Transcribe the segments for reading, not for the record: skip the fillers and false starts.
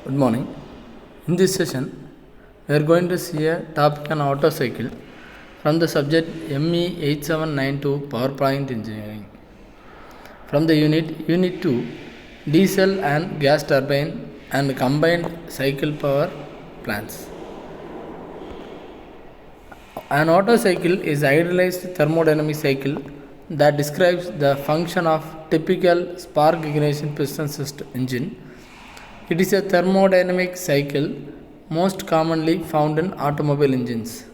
Good morning. In this session, we are going to see a topic on auto cycle from the subject ME 8792 Power Plant Engineering. From the Unit 2, Diesel and Gas Turbine and Combined Cycle Power Plants. An auto cycle is an idealized thermodynamic cycle that describes the function of typical spark ignition piston system engine. It is a thermodynamic cycle most commonly found in automobile engines.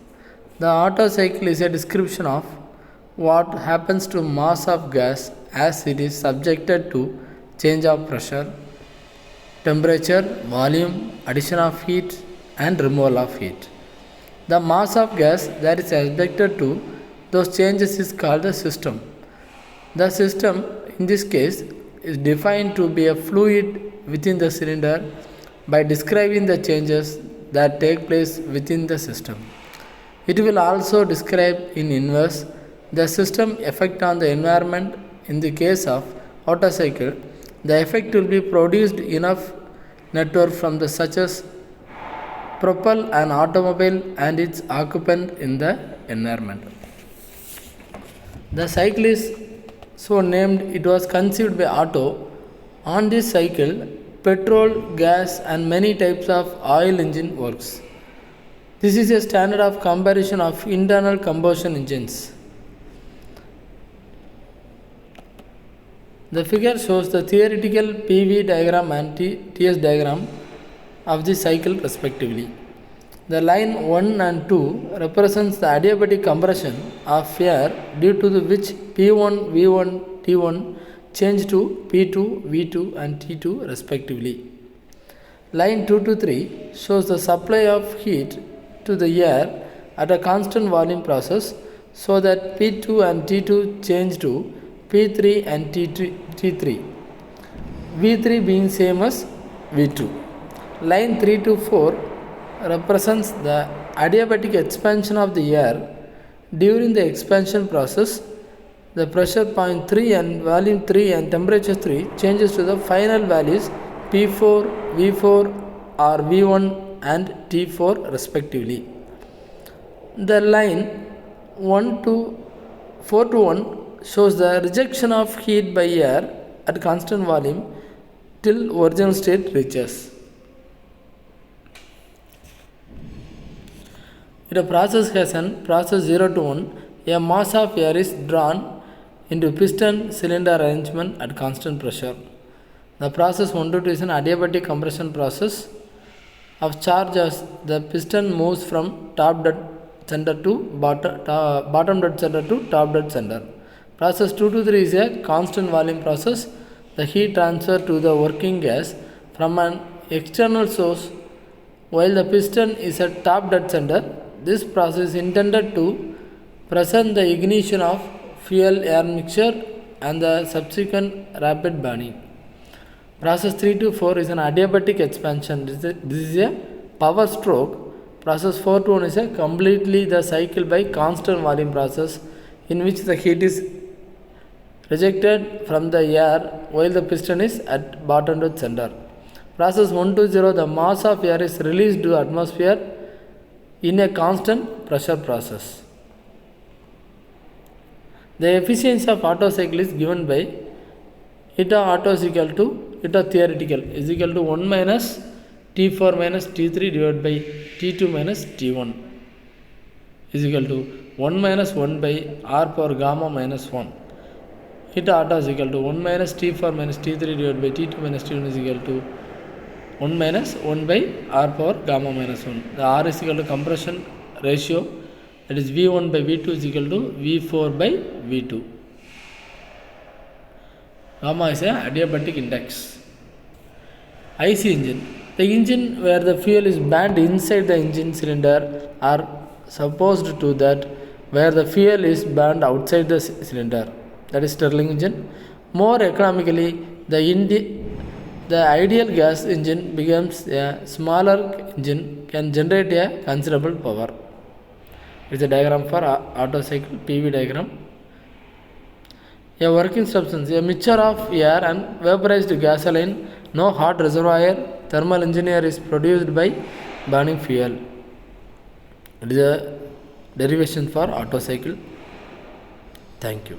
The Otto cycle is a description of what happens to mass of gas as it is subjected to change of pressure, temperature, volume, addition of heat and removal of heat. The mass of gas that is subjected to those changes is called the system. The system in this case is defined to be a fluid within the cylinder by describing the changes that take place within the system. It will also describe in inverse the system effect on the environment. In the case of Otto cycle, the effect will be produced enough network from the such as propel an automobile and its occupant in the environment. The cycle is so named, it was conceived by Otto. On this cycle, petrol, gas and many types of oil engine works. This is a standard of comparison of internal combustion engines. The figure shows the theoretical PV diagram and TS diagram of the cycle respectively. The line 1 and 2 represents the adiabatic compression of air due to which P1, V1, T1 change to P2, V2 and T2 respectively. Line 2 to 3 shows the supply of heat to the air at a constant volume process so that P2 and T2 change to P3 and T3, V3 being same as V2. Line 3 to 4 represents the adiabatic expansion of the air. During the expansion process, the pressure point 3 and volume 3 and temperature 3 changes to the final values P4, V4 or V1 and T4 respectively. The line 4 to 1 shows the rejection of heat by air at constant volume till original state reaches. In a process has an process 0 to 1, a mass of air is drawn into piston cylinder arrangement at constant pressure. The process 1 to 2 is an adiabatic compression process of charge as the piston moves from top dead center to bottom dead center to top dead center. Process 2 to 3 is a constant volume process. The heat transfer to the working gas from an external source while the piston is at top dead center. This process is intended to present the ignition of fuel air mixture and the subsequent rapid burning. Process 3 to 4 is an adiabatic expansion. This is a power stroke. Process 4 to 1 is a completely the cycle by constant volume process in which the heat is rejected from the air while the piston is at bottom dead center. Process 1 to 0, the mass of air is released to atmosphere in a constant pressure process. The efficiency of Otto cycle is given by eta Otto is equal to eta theoretical is equal to 1 minus T4 minus T3 divided by T2 minus T1 is equal to 1 minus 1 by R power gamma minus 1. Eta Otto is equal to 1 minus T4 minus T3 divided by T2 minus T1 is equal to 1 minus 1 by R power gamma minus 1. The R is equal to compression ratio, that is V1 by V2 is equal to V4 by V2. Gamma is a adiabatic index. IC engine. The engine where the fuel is burned inside the engine cylinder are supposed to that where the fuel is burned outside the cylinder, that is Stirling engine. More economically, the ideal gas engine becomes a smaller engine can generate a considerable power. It is a diagram for Otto cycle PV diagram. A working substance, a mixture of air and vaporized gasoline, no hot reservoir, thermal engineer is produced by burning fuel. It is a derivation for Otto cycle. Thank you.